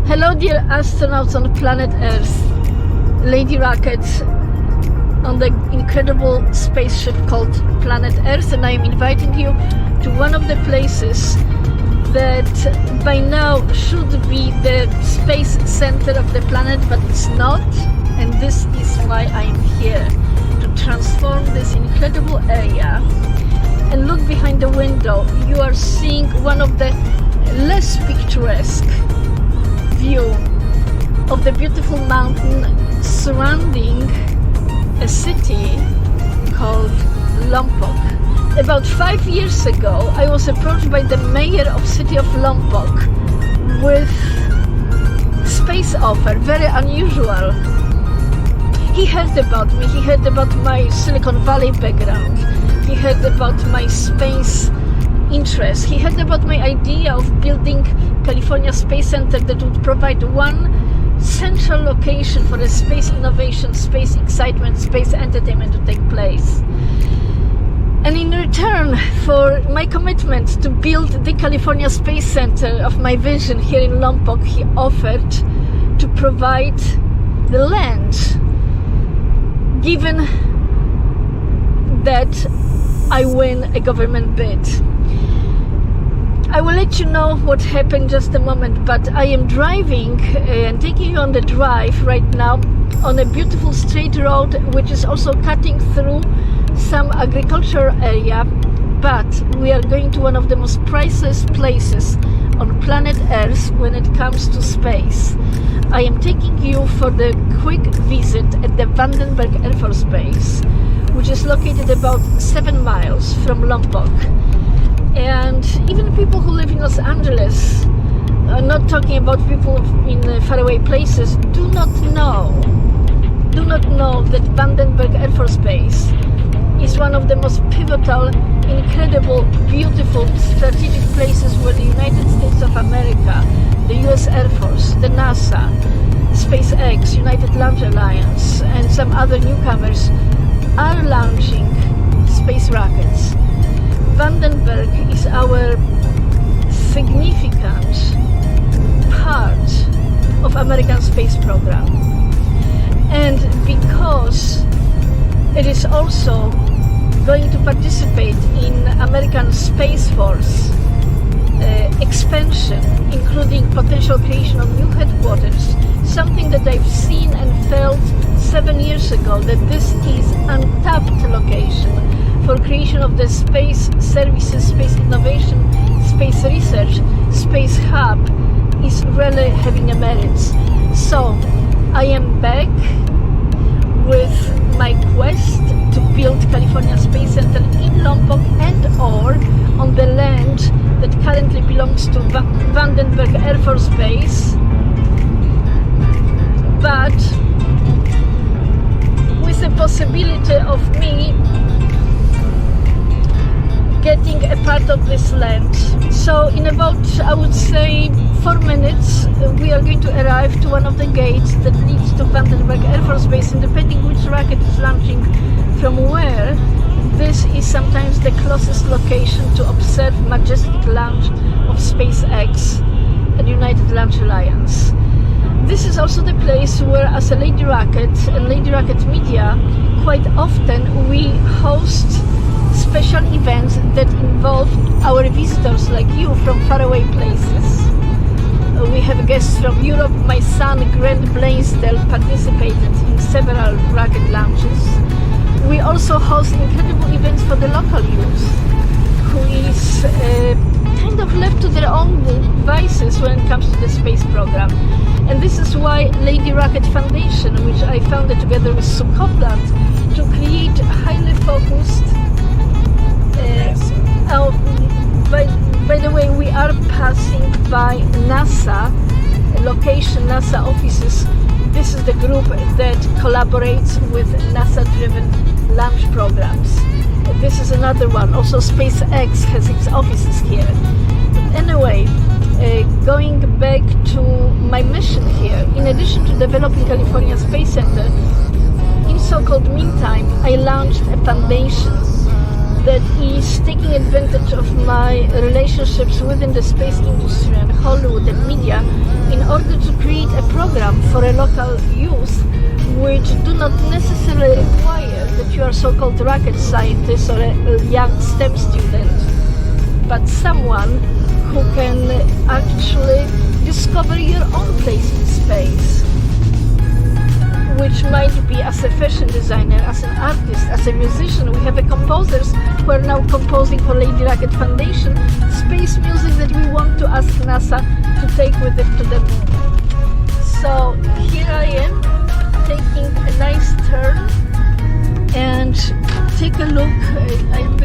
Hello dear astronauts on planet Earth, Lady Rocket on the incredible spaceship called Planet Earth, and I am inviting you to one of the places that by now should be the space center of the planet, but it's not, and this is why I am here, to transform this incredible area. And look behind the window, you are seeing one of the less picturesque view of the beautiful mountain surrounding a city called Lompoc. About 5 years ago, I was approached by the mayor of city of Lompoc with space offer, very unusual. He heard about me, he heard about my Silicon Valley background, he heard about my space interest, he heard about my idea of building California Space Center that would provide one central location for a space innovation, space excitement, space entertainment to take place. And in return for my commitment to build the California Space Center of my vision here in Lompoc, he offered to provide the land, given that I win a government bid. I will let you know what happened in just a moment, but I am driving and taking you on the drive right now on a beautiful straight road which is also cutting through some agricultural area, but we are going to one of the most priceless places on planet Earth when it comes to space. I am taking you for the quick visit at the Vandenberg Air Force Base, which is located about 7 miles from Lompoc. And even people who live in Los Angeles, not talking about people in faraway places, do not know that Vandenberg Air Force Base is one of the most pivotal, incredible, beautiful, strategic places where the United States of America, the US Air Force, the NASA, SpaceX, United Launch Alliance, and some other newcomers are launching space rockets. Vandenberg is our significant part of American space program. And because it is also going to participate in American Space Force expansion, including potential creation of new headquarters, something that I've seen and felt 7 years ago, that this is untapped location for creation of the space services, space innovation, space research, space hub is really having a merit. So I am back with my quest to build California Space Center in Lompoc and or on the land that currently belongs to Vandenberg Air Force Base, but with the possibility of me getting a part of this land. So in about, I would say, 4 minutes, we are going to arrive to one of the gates that leads to Vandenberg Air Force Base, and depending which rocket is launching from where, this is sometimes the closest location to observe majestic launch of SpaceX and United Launch Alliance. This is also the place where, as a Lady Rocket and Lady Rocket Media, quite often we host special events that involve our visitors like you from faraway places. We have guests from Europe. My son Grant Blaisdell participated in several rocket launches. We also host incredible events for the local youth, who is kind of left to their own devices when it comes to the space program. And this is why Lady Rocket Foundation, which I founded together with Sue Copeland, to create highly focused by the way, we are passing by NASA location, NASA offices. This is the group that collaborates with NASA-driven launch programs. This is another one. Also, SpaceX has its offices here. But anyway, going back to my mission here, in addition to developing California Space Center, in so-called meantime, I launched a foundation that is taking advantage of my relationships within the space industry and Hollywood and media in order to create a program for a local youth which do not necessarily require that you are so-called rocket scientist or a young STEM student, but someone who can actually discover your own place in space, which might be as a fashion designer, as an artist, as a musician. We have composers who are now composing for Lady Rocket Foundation space music that we want to ask NASA to take with it to the moon. So here I am taking a nice turn and take a look. I'm